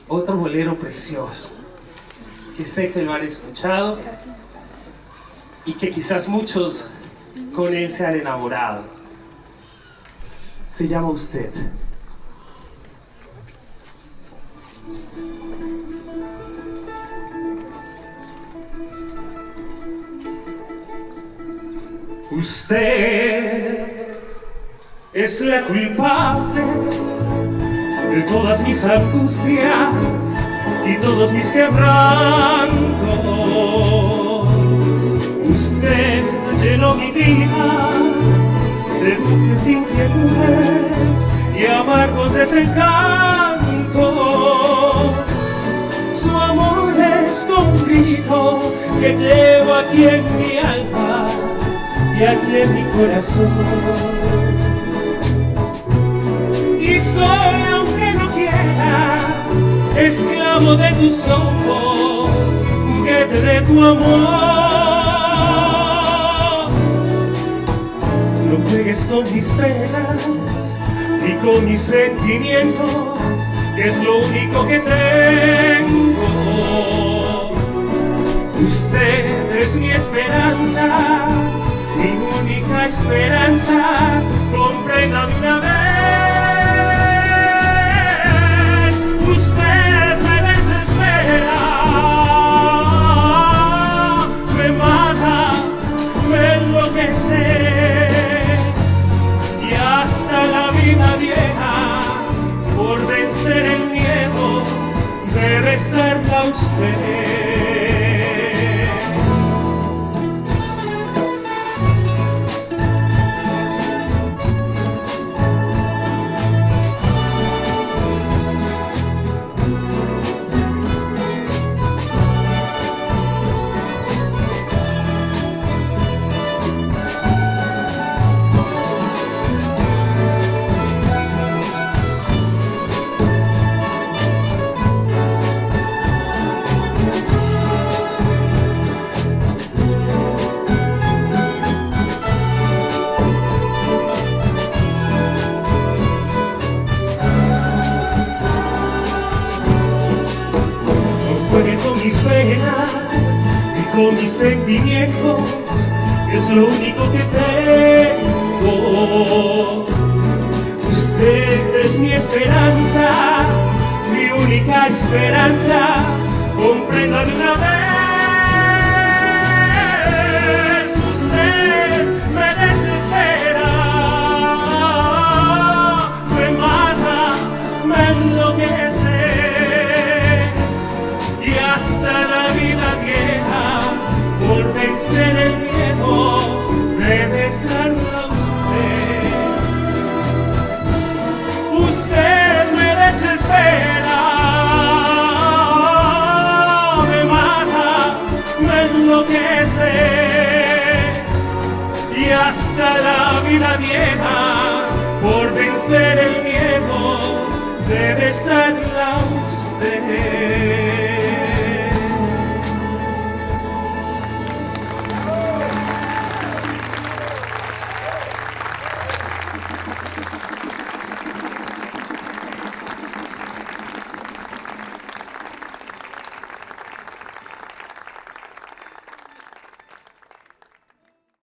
otro bolero precioso, que sé que lo han escuchado y que quizás muchos con él se han enamorado. Se llama Usted. Usted es la culpable de todas mis angustias y todos mis quebrantos. Usted llenó mi vida de dulces inquietudes y amargos desencantos. Su amor es como un grito que llevo aquí en mi alma y aquí en mi corazón. Y soy, aunque no quiera, esclavo de tus ojos, juguete de tu amor. No juegues con mis penas ni con mis sentimientos, que es lo único que tengo. Usted es mi esperanza, mi única esperanza, comprenda de una vez. Usted me desespera, me mata, me enloquece, y hasta la vida vieja, por vencer el miedo, debe serla usted. Mis penas y con mis sentimientos, es lo único que tengo. Usted es mi esperanza, mi única esperanza, comprenda de una vez. Usted me desespera, me mata, me enloquece, y hasta la vida vieja, por vencer el miedo, debe serla usted. Usted me desespera, me mata, me enloquece, y hasta la vida vieja, por vencer el miedo, debe serla usted.